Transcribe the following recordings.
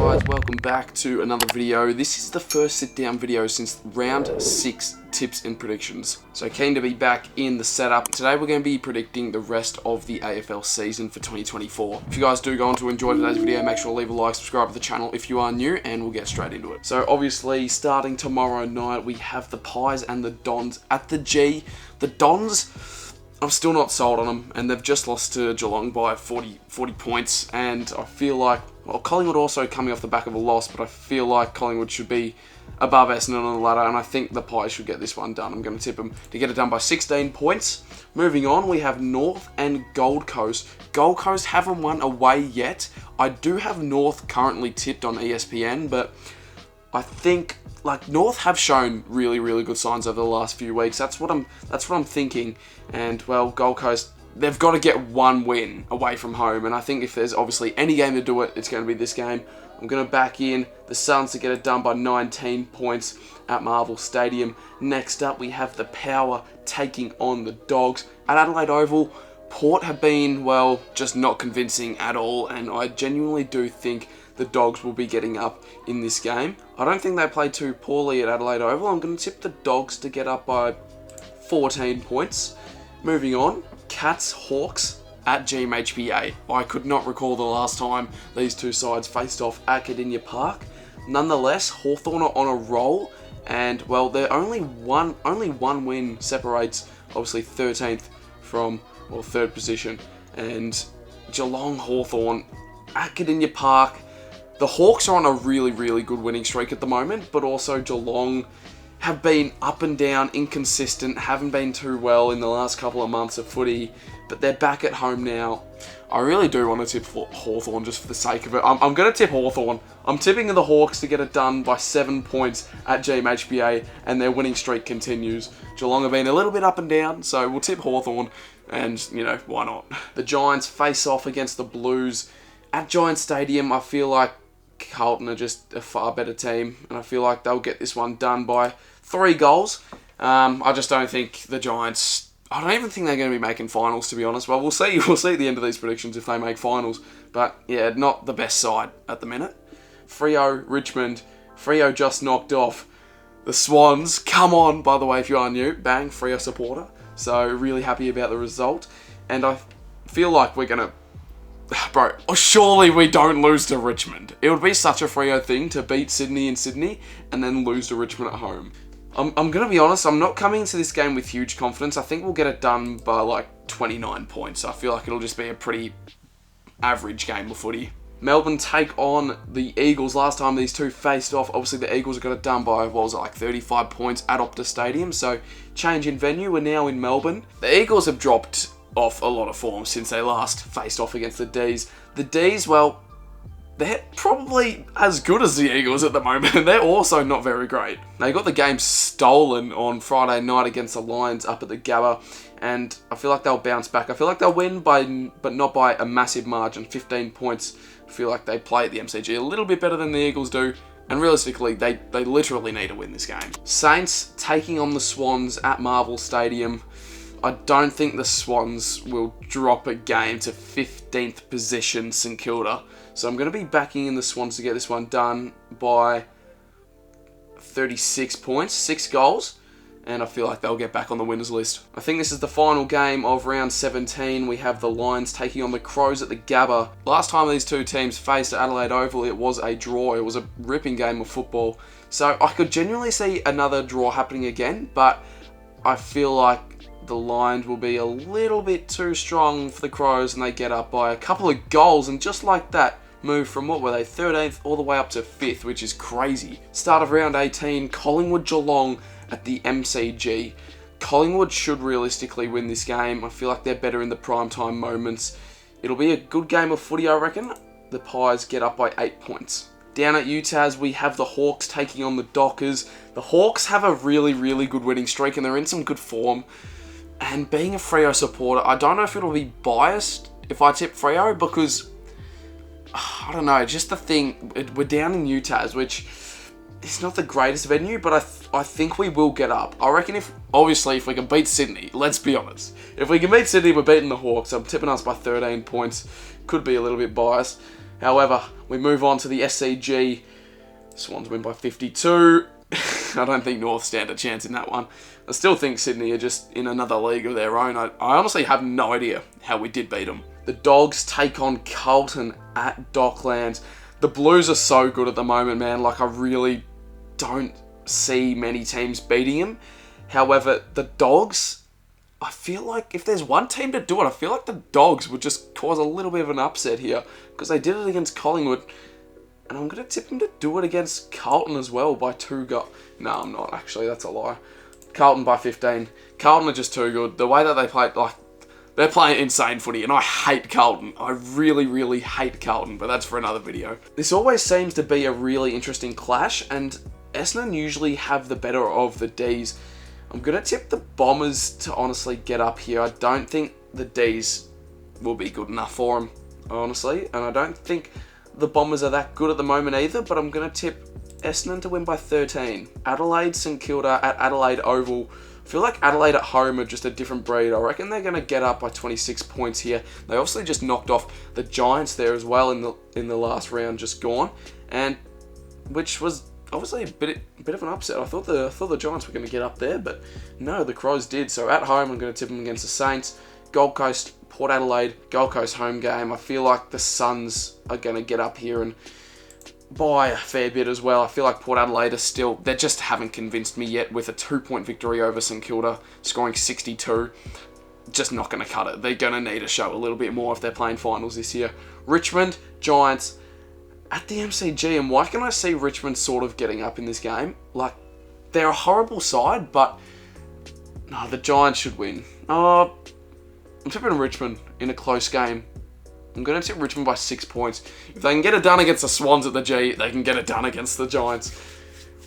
guys, welcome back to another video. This is the first sit down video since round 6 tips and predictions. So keen to be back in the setup. Today we're going to be predicting the rest of the AFL season for 2024. If you guys do go on to enjoy today's video, make sure to leave a like, subscribe to the channel if you are new, and we'll get straight into it. So obviously starting tomorrow night we have the Pies and the Dons at the G. The Dons, I'm still not sold on them, and they've just lost to Geelong by 40 points, and I feel like, well, Collingwood also coming off the back of a loss, but I feel like Collingwood should be above Essendon on the ladder, and I think the Pies should get this one done. I'm going to tip them to get it done by 16 points. Moving on, we have North and Gold Coast. Gold Coast haven't won away yet. I do have North currently tipped on ESPN, but I think like North have shown really good signs over the last few weeks. That's what I'm thinking. And well, Gold Coast, they've got to get one win away from home, and I think if there's obviously any game to do it, it's going to be this game. I'm going to back in the Suns to get it done by 19 points at Marvel Stadium. Next up, we have the Power taking on the Dogs at Adelaide Oval. Port have been, well, just not convincing at all, and I genuinely do think the Dogs will be getting up in this game. I don't think they played too poorly at Adelaide Oval. I'm going to tip the Dogs to get up by 14 points. Moving on, Cats Hawks at ģᴇᴏᴍᴇ. I could not recall the last time these two sides faced off at Kardinia Park. Nonetheless, Hawthorn are on a roll, and well, they're only one win separates obviously 13th from, well, 3rd position, and Geelong Hawthorn at Kardinia Park. The Hawks are on a really good winning streak at the moment, but also Geelong have been up and down, inconsistent, haven't been too well in the last couple of months of footy, but they're back at home now. I really do want to tip Hawthorn just for the sake of it. I'm going to tip Hawthorn. I'm tipping the Hawks to get it done by 7 points at ģᴇᴏᴍᴇ, and their winning streak continues. Geelong have been a little bit up and down, so we'll tip Hawthorn, and, you know, why not? The Giants face off against the Blues at Giant Stadium. I feel like Carlton are just a far better team, and I feel like they'll get this one done by 3 goals. I just don't think the Giants, I don't even think they're going to be making finals, to be honest. Well, we'll see at the end of these predictions if they make finals, but yeah, not the best side at the minute. Freo, Richmond. Freo just knocked off the Swans. Come on, by the way, if you are new, bang, Freo supporter. So really happy about the result, and I feel like we're going to, bro, surely we don't lose to Richmond. It would be such a Freo thing to beat Sydney in Sydney and then lose to Richmond at home. I'm going to be honest, I'm not coming into this game with huge confidence. I think we'll get it done by like 29 points. I feel like it'll just be a pretty average game of footy. Melbourne take on the Eagles. Last time these two faced off, obviously the Eagles got it done by, what was it, like 35 points at Optus Stadium. So change in venue, we're now in Melbourne. The Eagles have dropped off a lot of form since they last faced off against the D's. The D's, well, they're probably as good as the Eagles at the moment, and they're also not very great. They got the game stolen on Friday night against the Lions up at the Gabba, and I feel like they'll bounce back. I feel like they'll win, but not by a massive margin, 15 points. I feel like they play at the MCG a little bit better than the Eagles do, and realistically, they literally need to win this game. Saints taking on the Swans at Marvel Stadium. I don't think the Swans will drop a game to 15th position St Kilda. So I'm going to be backing in the Swans to get this one done by 36 points, 6 goals. And I feel like they'll get back on the winners list. I think this is the final game of round 17. We have the Lions taking on the Crows at the Gabba. Last time these two teams faced at Adelaide Oval, it was a draw. It was a ripping game of football. So I could genuinely see another draw happening again, but I feel like the Lions will be a little bit too strong for the Crows, and they get up by a couple of goals, and just like that, move from, what were they, 13th all the way up to 5th, which is crazy. Start of round 18, Collingwood Geelong at the MCG. Collingwood should realistically win this game. I feel like they're better in the primetime moments. It'll be a good game of footy, I reckon. The Pies get up by 8 points. Down at UTAS, we have the Hawks taking on the Dockers. The Hawks have a really good winning streak, and they're in some good form. And being a Freo supporter, I don't know if it'll be biased if I tip Freo, because, I don't know, just the thing, we're down in UTAS, which is not the greatest venue, but I think we will get up. I reckon if we can beat Sydney, let's be honest. If we can beat Sydney, we're beating the Hawks. I'm tipping us by 13 points. Could be a little bit biased. However, We move on to the SCG. Swans win by 52. I don't think North stand a chance in that one. I still think Sydney are just in another league of their own. I honestly have no idea how we did beat them. The Dogs take on Carlton at Docklands. The Blues are so good at the moment, man. Like, I really don't see many teams beating them. However, the Dogs, I feel like if there's one team to do it, I feel like the Dogs would just cause a little bit of an upset here, because they did it against Collingwood, and I'm going to tip them to do it against Carlton as well by 2 goals. No, I'm not, actually. That's a lie. Carlton by 15. Carlton are just too good. The way that they play, like, they're playing insane footy, and I hate Carlton. I really, really hate Carlton, but that's for another video. This always seems to be a really interesting clash, and Essendon usually have the better of the Ds. I'm going to tip the Bombers to honestly get up here. I don't think the Ds will be good enough for them, honestly, and I don't think the Bombers are that good at the moment either, but I'm going to tip Essendon to win by 13. Adelaide St Kilda at Adelaide Oval. I feel like Adelaide at home are just a different breed. I reckon they're going to get up by 26 points here. They obviously just knocked off the Giants there as well in the last round just gone, and which was obviously a bit of an upset. I thought the Giants were going to get up there, but no, the Crows did. So at home, I'm going to tip them against the Saints. Gold Coast, Port Adelaide, Gold Coast home game. I feel like the Suns are going to get up here and by a fair bit as well. I feel like Port Adelaide are still, they just haven't convinced me yet with a 2-point victory over St Kilda, scoring 62. Just not going to cut it. They're going to need to show a little bit more if they're playing finals this year. Richmond, Giants at the MCG, and why can I see Richmond sort of getting up in this game? Like, they're a horrible side, but no, the Giants should win. I'm tipping Richmond in a close game. I'm going to tip Richmond by 6 points. If they can get it done against the Swans at the G, they can get it done against the Giants.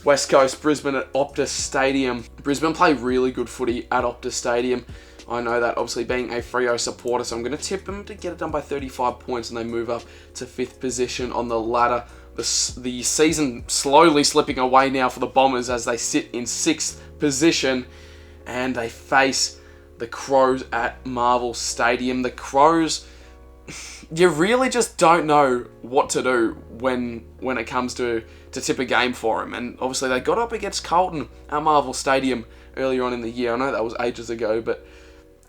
West Coast, Brisbane at Optus Stadium. Brisbane play really good footy at Optus Stadium. I know that, obviously being a Freo supporter, so I'm going to tip them to get it done by 35 points, and they move up to 5th position on the ladder. The season slowly slipping away now for the Bombers as they sit in 6th position, and they face the Crows at Marvel Stadium. The Crows, you really just don't know what to do when it comes to tip a game for them. And obviously they got up against Carlton at Marvel Stadium earlier on in the year. I know that was ages ago, but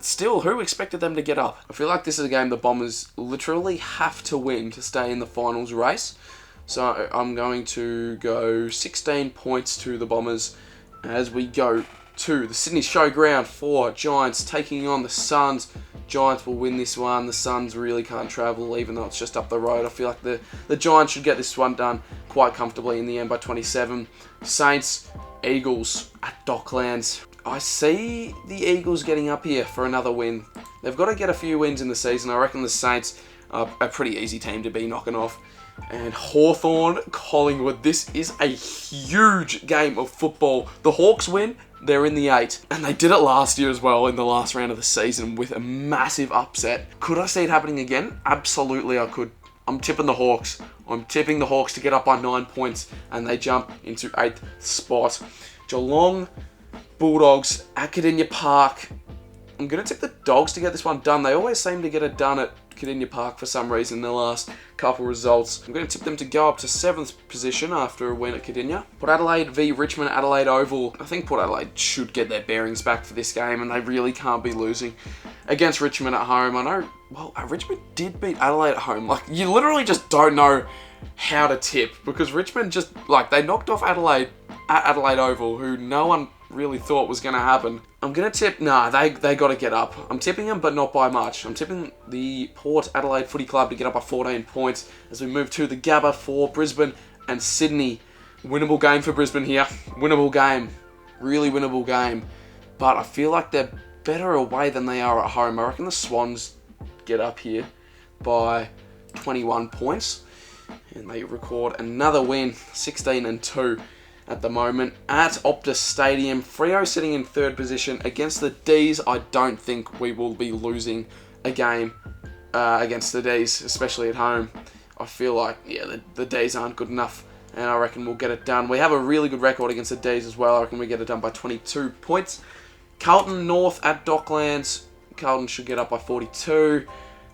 still, who expected them to get up? I feel like this is a game the Bombers literally have to win to stay in the finals race. So I'm going to go 16 points to the Bombers as we go to the Sydney Showground for Giants taking on the Suns. Giants will win this one. The Suns really can't travel, even though it's just up the road. I feel like the Giants should get this one done quite comfortably in the end by 27. Saints, Eagles at Docklands. I see the Eagles getting up here for another win. They've got to get a few wins in the season. I reckon the Saints are a pretty easy team to be knocking off. And Hawthorn, Collingwood. This is a huge game of football. The Hawks win. They're in the 8. And they did it last year as well in the last round of the season with a massive upset. Could I see it happening again? Absolutely I could. I'm tipping the Hawks. I'm tipping the Hawks to get up by 9 points, and they jump into 8th spot. Geelong, Bulldogs at Ķīdiņa Park. I'm going to tip the Dogs to get this one done. They always seem to get it done at Ķīdiņa Park for some reason in the last couple results. I'm going to tip them to go up to 7th position after a win at Ķīdiņa. Port Adelaide v Richmond at Adelaide Oval. I think Port Adelaide should get their bearings back for this game, and they really can't be losing against Richmond at home. I know, well, Richmond did beat Adelaide at home. Like, you literally just don't know how to tip, because Richmond just, like, they knocked off Adelaide at Adelaide Oval, who no one really thought was going to happen. I'm going to tip, they got to get up. I'm tipping them, but not by much. I'm tipping the Port Adelaide Footy Club to get up by 14 points as we move to the Gabba for Brisbane and Sydney. Winnable game for Brisbane here. Winnable game. Really winnable game. But I feel like they're better away than they are at home. I reckon the Swans get up here by 21 points. And they record another win, 16-2. At the moment at Optus Stadium. Freo sitting in 3rd position against the Ds. I don't think we will be losing a game against the Ds, especially at home. I feel like, yeah, the Ds aren't good enough, and I reckon we'll get it done. We have a really good record against the Ds as well. I reckon we get it done by 22 points. Carlton North at Docklands. Carlton should get up by 42.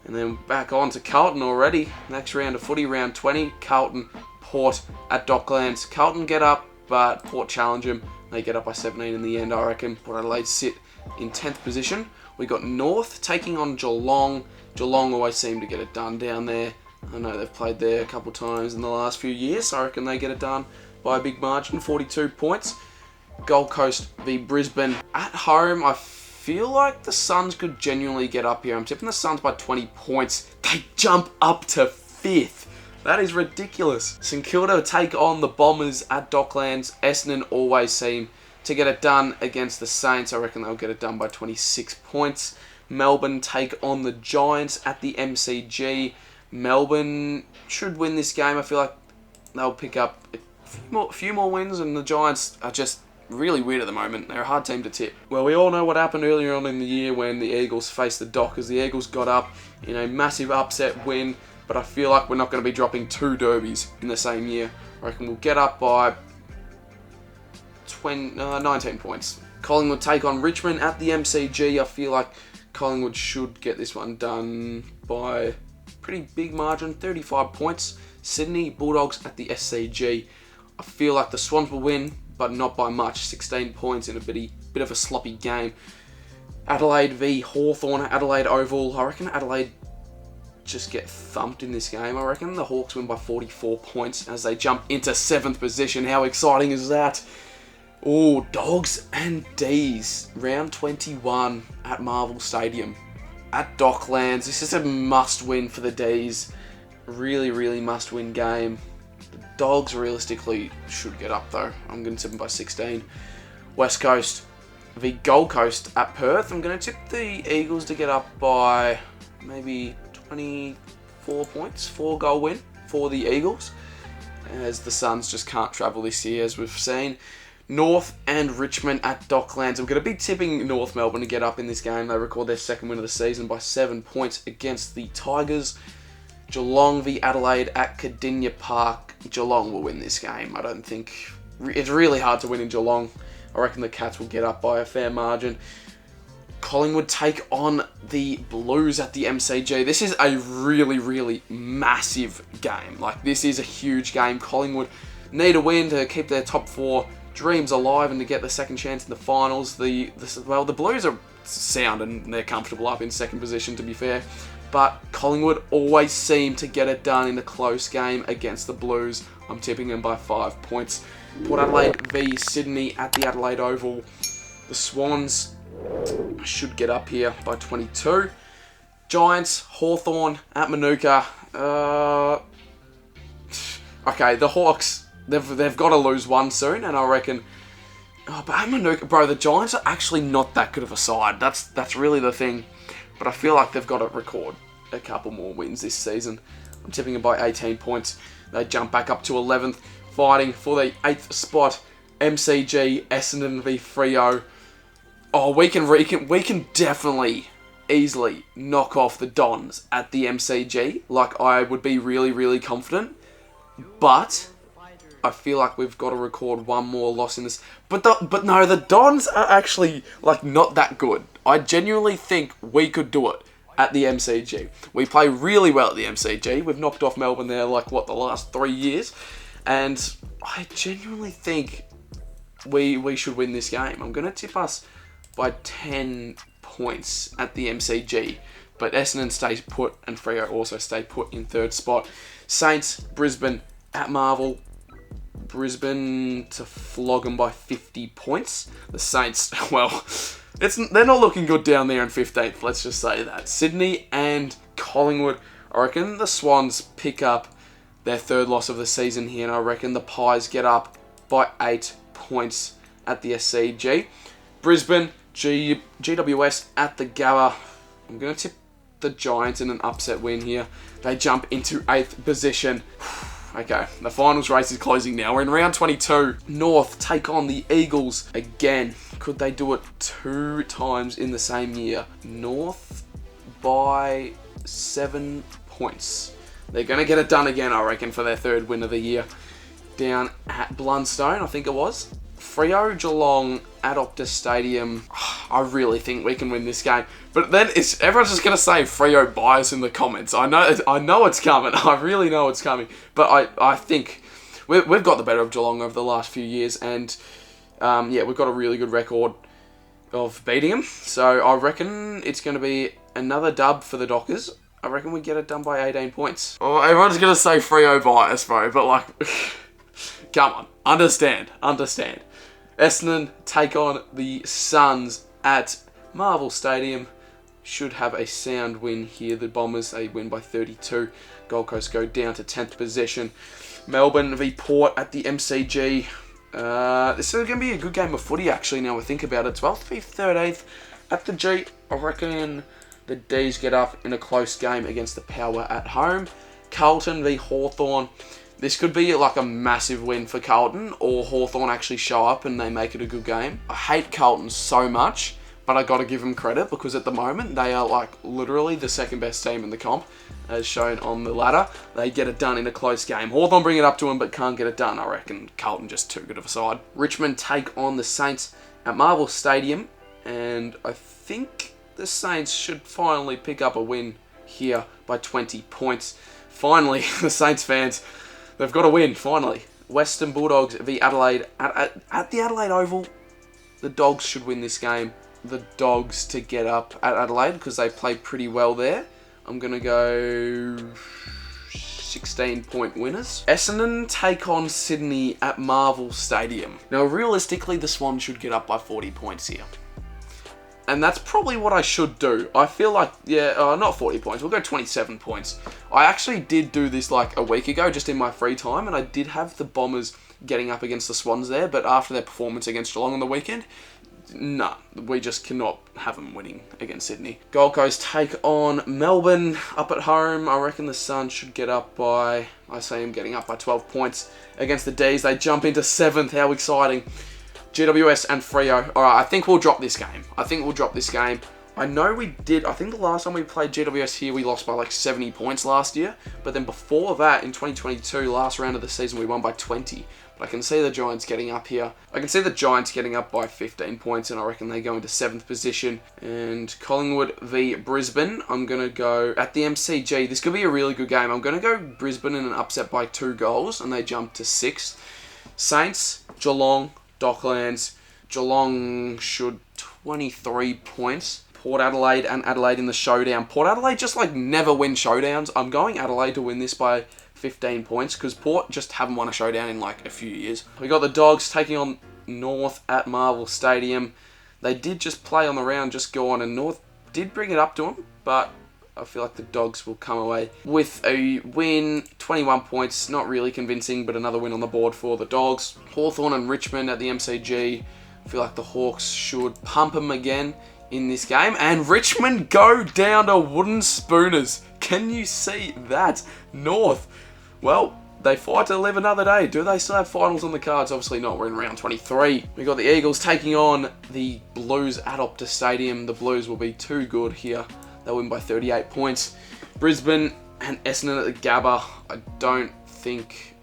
And then back on to Carlton already. Next round of footy, round 20. Carlton, Port at Docklands. Carlton get up, but Port challenge them. They get up by 17 in the end, I reckon. Port Adelaide sit in 10th position. We got North taking on Geelong. Geelong always seem to get it done down there. I know they've played there a couple times in the last few years, so I reckon they get it done by a big margin, 42 points. Gold Coast v Brisbane. At home, I feel like the Suns could genuinely get up here. I'm tipping the Suns by 20 points. They jump up to 5th. That is ridiculous. St Kilda take on the Bombers at Docklands. Essendon always seem to get it done against the Saints. I reckon they'll get it done by 26 points. Melbourne take on the Giants at the MCG. Melbourne should win this game. I feel like they'll pick up a few more wins, and the Giants are just really weird at the moment. They're a hard team to tip. Well, we all know what happened earlier on in the year when the Eagles faced the Dockers. The Eagles got up in a massive upset win, but I feel like we're not going to be dropping 2 derbies in the same year. I reckon we'll get up by 19 points. Collingwood take on Richmond at the MCG. I feel like Collingwood should get this one done by pretty big margin, 35 points. Sydney Bulldogs at the SCG. I feel like the Swans will win, but not by much. 16 points in a bit of a sloppy game. Adelaide v Hawthorn, Adelaide Oval. I reckon Adelaide just get thumped in this game. I reckon the Hawks win by 44 points as they jump into 7th position. How exciting is that? Oh, Dogs and D's. Round 21 at Marvel Stadium. At Docklands. This is a must-win for the D's. Really, really must-win game. The Dogs realistically should get up though. I'm going to tip them by 16. West Coast v Gold Coast at Perth. I'm going to tip the Eagles to get up by maybe 24 points. 4-goal win for the Eagles, as the Suns just can't travel this year, as we've seen. North and Richmond at Docklands. I'm going to be tipping North Melbourne to get up in this game. They record their 2nd win of the season by 7 points against the Tigers. Geelong v Adelaide at Kardinia Park. Geelong will win this game. I don't think... It's really hard to win in Geelong. I reckon the Cats will get up by a fair margin. Collingwood take on the Blues at the MCG. This is a really, really massive game. Like, this is a huge game. Collingwood need a win to keep their top 4 dreams alive and to get the second chance in the finals. The Blues are sound and they're comfortable up in 2nd position, to be fair. But Collingwood always seem to get it done in a close game against the Blues. I'm tipping them by 5 points. Port Adelaide v Sydney at the Adelaide Oval. The Swans should get up here by 22. Giants, Hawthorn at Manuka. Okay, the Hawks, they've got to lose one soon, and I reckon... Oh, but at Manuka, bro, the Giants are actually not that good of a side. That's really the thing. But I feel like they've got to record a couple more wins this season. I'm tipping them by 18 points. They jump back up to 11th, fighting for the 8th spot. MCG, Essendon v Freo. Oh, we can definitely, easily knock off the Dons at the MCG. Like, I would be really, really confident. But I feel like we've got to record one more loss in this. But no, the Dons are actually, like, not that good. I genuinely think we could do it at the MCG. We play really well at the MCG. We've knocked off Melbourne there, like, the last 3 years. And I genuinely think we should win this game. I'm going to tip us by 10 points at the MCG. But Essendon stays put and Freo also stay put in 3rd spot. Saints, Brisbane at Marvel. Brisbane to flog them by 50 points. The Saints, well, they're not looking good down there in 15th, let's just say that. Sydney and Collingwood, I reckon the Swans pick up their 3rd loss of the season here, and I reckon the Pies get up by 8 points at the SCG. Brisbane, GWS at the Gabba. I'm going to tip the Giants in an upset win here. They jump into 8th position. Okay, the finals race is closing now. We're in round 22. North take on the Eagles again. Could they do it 2 times in the same year? North by 7 points. They're going to get it done again, I reckon, for their 3rd win of the year. Down at Blundstone, I think it was. Freo Geelong at Optus Stadium. I really think we can win this game. But then everyone's just going to say Freo bias in the comments. I know it's coming. I really know it's coming. But I think we've got the better of Geelong over the last few years. And yeah, we've got a really good record of beating them. So I reckon it's going to be another dub for the Dockers. I reckon we get it done by 18 points. Oh, everyone's going to say Freo bias, bro. But like, come on. Understand. Essendon take on the Suns at Marvel Stadium. Should have a sound win here. The Bombers, they win by 32. Gold Coast go down to 10th position. Melbourne v Port at the MCG. This is going to be a good game of footy, actually, now we think about it. 12th v 13th at the G. I reckon the D's get up in a close game against the Power at home. Carlton v Hawthorn. This could be like a massive win for Carlton, or Hawthorn actually show up and they make it a good game. I hate Carlton so much, but I got to give them credit because at the moment they are like literally the second best team in the comp, as shown on the ladder. They get it done in a close game. Hawthorn bring it up to them, but can't get it done. I reckon Carlton just too good of a side. Richmond take on the Saints at Marvel Stadium, and I think the Saints should finally pick up a win here by 20 points. Finally, the Saints fans, they've got a win, finally. Western Bulldogs v Adelaide at the Adelaide Oval. The Dogs should win this game. The Dogs to get up at Adelaide because they played pretty well there. I'm going to go 16-point winners. Essendon take on Sydney at Marvel Stadium. Now, realistically, the Swans should get up by 40 points here. And that's probably what I should do. I feel like, yeah, not 40 points. We'll go 27 points. I actually did do this like a week ago, just in my free time, and I did have the Bombers getting up against the Swans there, but after their performance against Geelong on the weekend, nah, we just cannot have them winning against Sydney. Gold Coast take on Melbourne up at home. I reckon the Suns should get up by, I see them getting up by 12 points against the D's. They jump into 7th. How exciting. GWS and Freo. Alright, I think we'll drop this game. I know we did. I think the last time we played GWS here, we lost by like 70 points last year. But then before that, in 2022, last round of the season, we won by 20. But I can see the Giants getting up here. I can see the Giants getting up by 15 points, and I reckon they go into 7th position. And Collingwood v Brisbane, I'm going to go at the MCG. This could be a really good game. I'm going to go Brisbane in an upset by 2 goals, and they jump to 6th. Saints, Geelong, Docklands. Geelong should 23 points. Port Adelaide and Adelaide in the showdown. Port Adelaide just like never win showdowns. I'm going Adelaide to win this by 15 points because Port just haven't won a showdown in like a few years. We got the Dogs taking on North at Marvel Stadium. They did just play on the round just gone, and North did bring it up to them, but I feel like the Dogs will come away with a win. 21 points, not really convincing, but another win on the board for the Dogs. Hawthorn and Richmond at the MCG. I feel like the Hawks should pump them again in this game. And Richmond go down to wooden spooners. Can you see that? North, well, they fight to live another day. Do they still have finals on the cards? Obviously not. We're in round 23. We got the Eagles taking on the Blues at Optus Stadium. The Blues will be too good here. They'll win by 38 points. Brisbane and Essendon at the Gabba. I don't think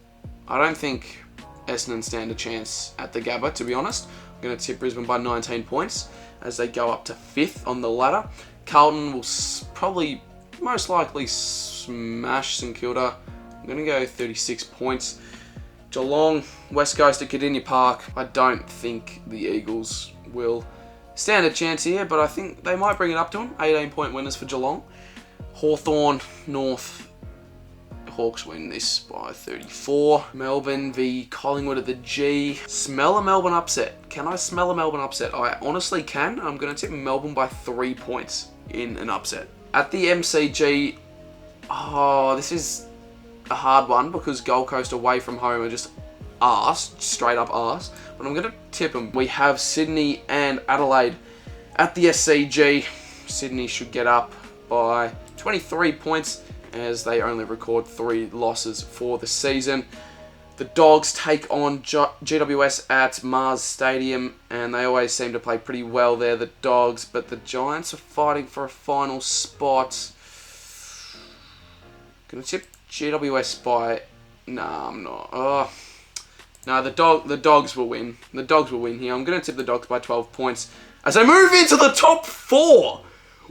Essendon stand a chance at the Gabba, to be honest. I'm going to tip Brisbane by 19 points as they go up to 5th on the ladder. Carlton will probably, most likely, smash St Kilda. I'm going to go 36 points. Geelong, West Coast at Kardinia Park. I don't think the Eagles will stand a chance here, but I think they might bring it up to them. 18-point winners for Geelong. Hawthorn, North. Hawks win this by 34. Melbourne v Collingwood at the G. Smell a Melbourne upset. Can I smell a Melbourne upset? I honestly can. I'm going to tip Melbourne by 3 points in an upset. At the MCG, this is a hard one because Gold Coast away from home are just arse, straight up arse. But I'm going to tip them. We have Sydney and Adelaide at the SCG. Sydney should get up by 23 points as they only record 3 losses for the season. The Dogs take on GWS at Mars Stadium, and they always seem to play pretty well there, the Dogs, but the Giants are fighting for a final spot. Gonna tip GWS by... Nah, I'm not. No, the dogs will win. The dogs will win here. I'm going to tip the dogs by 12 points as they move into the top 4.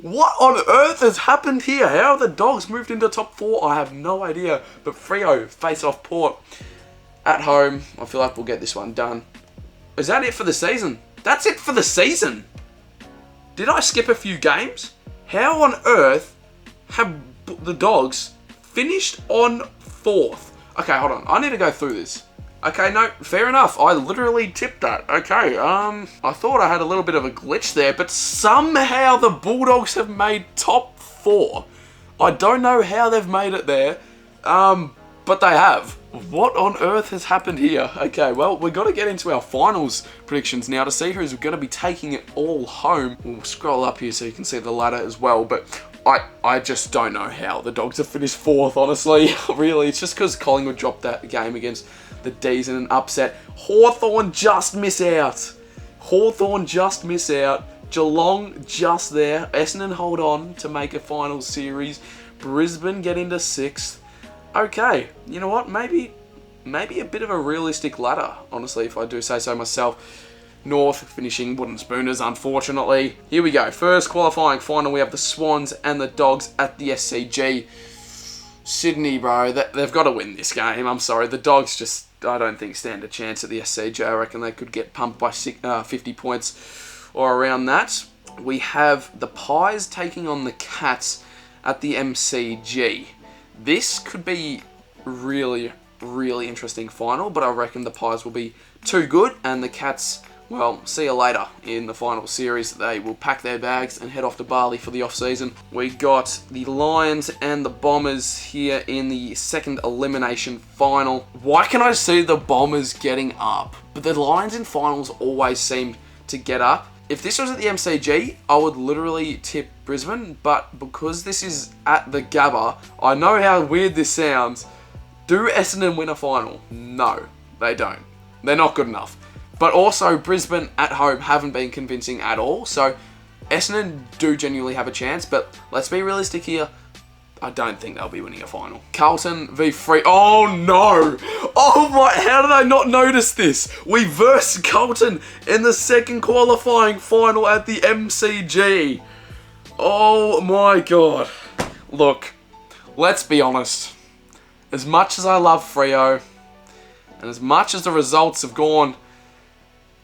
What on earth has happened here? How have the dogs moved into top 4? I have no idea. But Freo face off Port at home. I feel like we'll get this one done. Is that it for the season? That's it for the season. Did I skip a few games? How on earth have the dogs finished on 4th? Okay, hold on. I need to go through this. Okay, no, fair enough. I literally tipped that. Okay, I thought I had a little bit of a glitch there, but somehow the Bulldogs have made top 4. I don't know how they've made it there, but they have. What on earth has happened here? Okay, well, we've got to get into our finals predictions now to see who's going to be taking it all home. We'll scroll up here so you can see the ladder as well, but I just don't know how the Dogs have finished 4th, honestly. Really, it's just because Collingwood dropped that game against the D's in an upset. Hawthorn just miss out. Hawthorn just miss out. Geelong just there. Essendon hold on to make a finals series. Brisbane get into 6th. Okay, you know what? Maybe a bit of a realistic ladder, honestly, if I do say so myself. North finishing wooden spooners, unfortunately. Here we go. First qualifying final, we have the Swans and the Dogs at the SCG. Sydney, bro, they've got to win this game. I'm sorry. The Dogs just, I don't think, stand a chance at the SCG. I reckon they could get pumped by 50 points or around that. We have the Pies taking on the Cats at the MCG. This could be really, really interesting final, but I reckon the Pies will be too good, and the Cats, well, see you later in the final series. They will pack their bags and head off to Bali for the off-season. We got the Lions and the Bombers here in the second elimination final. Why can I see the Bombers getting up? But the Lions in finals always seem to get up. If this was at the MCG, I would literally tip Brisbane, but because this is at the Gabba, I know how weird this sounds. Do Essendon win a final? No, they don't. They're not good enough. But also, Brisbane at home haven't been convincing at all, so Essendon do genuinely have a chance, but let's be realistic here. I don't think they'll be winning a final. Carlton v Free. Oh no! Oh my, how did I not notice this? We versed Carlton in the second qualifying final at the MCG. Oh my god. Look, let's be honest. As much as I love Freo, and as much as the results have gone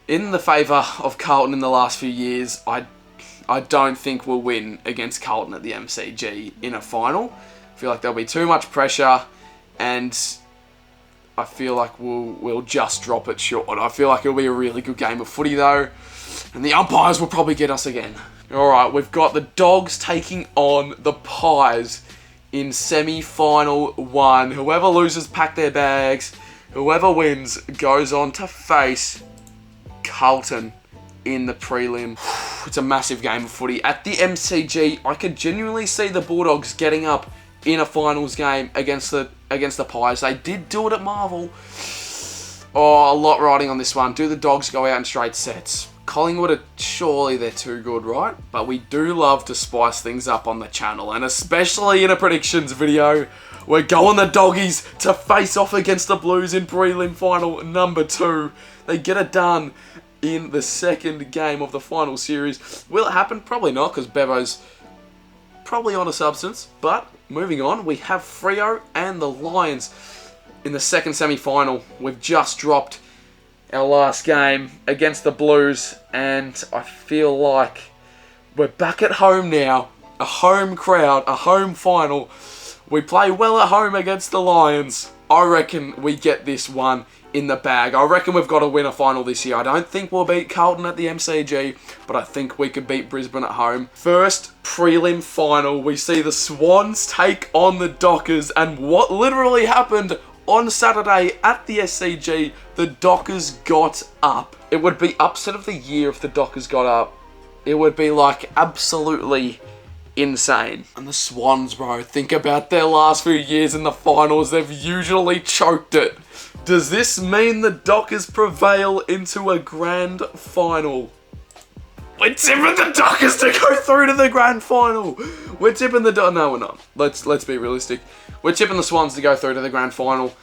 in the favour of Carlton in the last few years, I don't think we'll win against Carlton at the MCG in a final. I feel like there'll be too much pressure, and I feel like we'll just drop it short. I feel like it'll be a really good game of footy though, and the umpires will probably get us again. Alright, we've got the Dogs taking on the Pies in semi-final 1. Whoever loses, pack their bags. Whoever wins goes on to face Carlton in the prelim. It's a massive game of footy. At the MCG, I could genuinely see the Bulldogs getting up in a finals game against the Pies. They did do it at Marvel. Oh, a lot riding on this one. Do the Dogs go out in straight sets? Collingwood, surely they're too good, right? But we do love to spice things up on the channel, and especially in a predictions video. We're going the Doggies to face off against the Blues in prelim final number 2. They get it done in the second game of the final series. Will it happen? Probably not, because Bevo's probably on a substance. But moving on, we have Freo and the Lions in the second semi-final. We've just dropped our last game against the Blues, and I feel like we're back at home now. A home crowd, a home final. We play well at home against the Lions. I reckon we get this one in the bag. I reckon we've got to win a final this year. I don't think we'll beat Carlton at the MCG, but I think we could beat Brisbane at home. First prelim final, we see the Swans take on the Dockers, and what literally happened on Saturday at the SCG, the Dockers got up. It would be upset of the year if the Dockers got up. It would be like absolutely insane. And the Swans, bro, think about their last few years in the finals. They've usually choked it. Does this mean the Dockers prevail into a grand final? We're tipping the Dockers to go through to the grand final. We're tipping the no, we're not. Let's be realistic. We're tipping the Swans to go through to the grand final.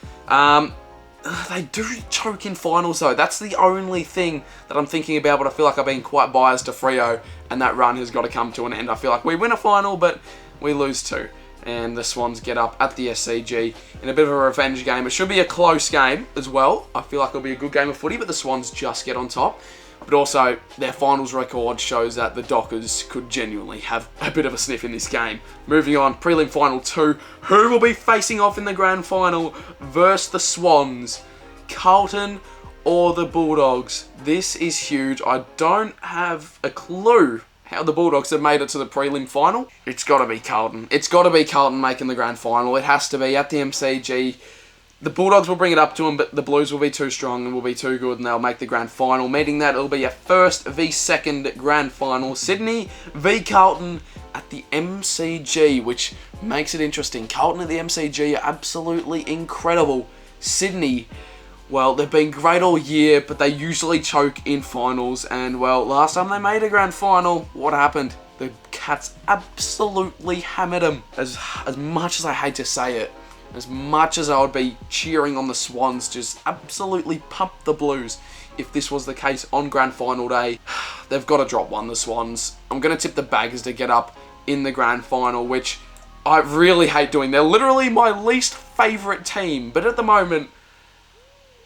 They do choke in finals though. That's the only thing that I'm thinking about, but I feel like I've been quite biased to Freo, and that run has got to come to an end. I feel like we win a final, but we lose two. And the Swans get up at the SCG in a bit of a revenge game. It should be a close game as well. I feel like it'll be a good game of footy, but the Swans just get on top. But also, their finals record shows that the Dockers could genuinely have a bit of a sniff in this game. Moving on, prelim final 2. Who will be facing off in the grand final versus the Swans? Carlton or the Bulldogs? This is huge. I don't have a clue how the Bulldogs have made it to the prelim final. It's got to be Carlton. It's got to be Carlton making the grand final. It has to be at the MCG. The Bulldogs will bring it up to them, but the Blues will be too strong and will be too good, and they'll make the grand final, meaning that it'll be a first v second grand final. Sydney v Carlton at the MCG, which makes it interesting. Carlton at the MCG are absolutely incredible. Sydney, well, they've been great all year, but they usually choke in finals, and well, last time they made a grand final, what happened? The Cats absolutely hammered them. As much as I hate to say it, as much as I would be cheering on the Swans, just absolutely pump the Blues if this was the case on grand final day. They've got to drop one, the Swans. I'm going to tip the Baggers to get up in the grand final, which I really hate doing. They're literally my least favourite team, but at the moment,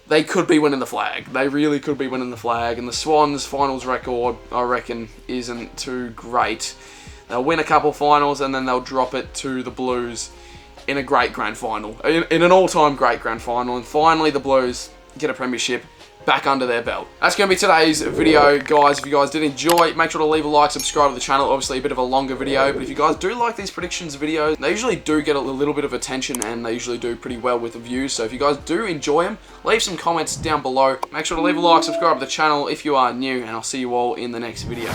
they could be winning the flag. They really could be winning the flag, and the Swans' finals record, I reckon, isn't too great. They'll win a couple finals, and then they'll drop it to the Blues in a great grand final, in an all-time great grand final, and finally the Blues get a premiership back under their belt. That's going to be today's video, guys. If you guys did enjoy, make sure to leave a like, subscribe to the channel. Obviously a bit of a longer video, but if you guys do like these predictions videos, they usually do get a little bit of attention, and they usually do pretty well with the views. So if you guys do enjoy them, leave some comments down below. Make sure to leave a like, subscribe to the channel if you are new, and I'll see you all in the next video.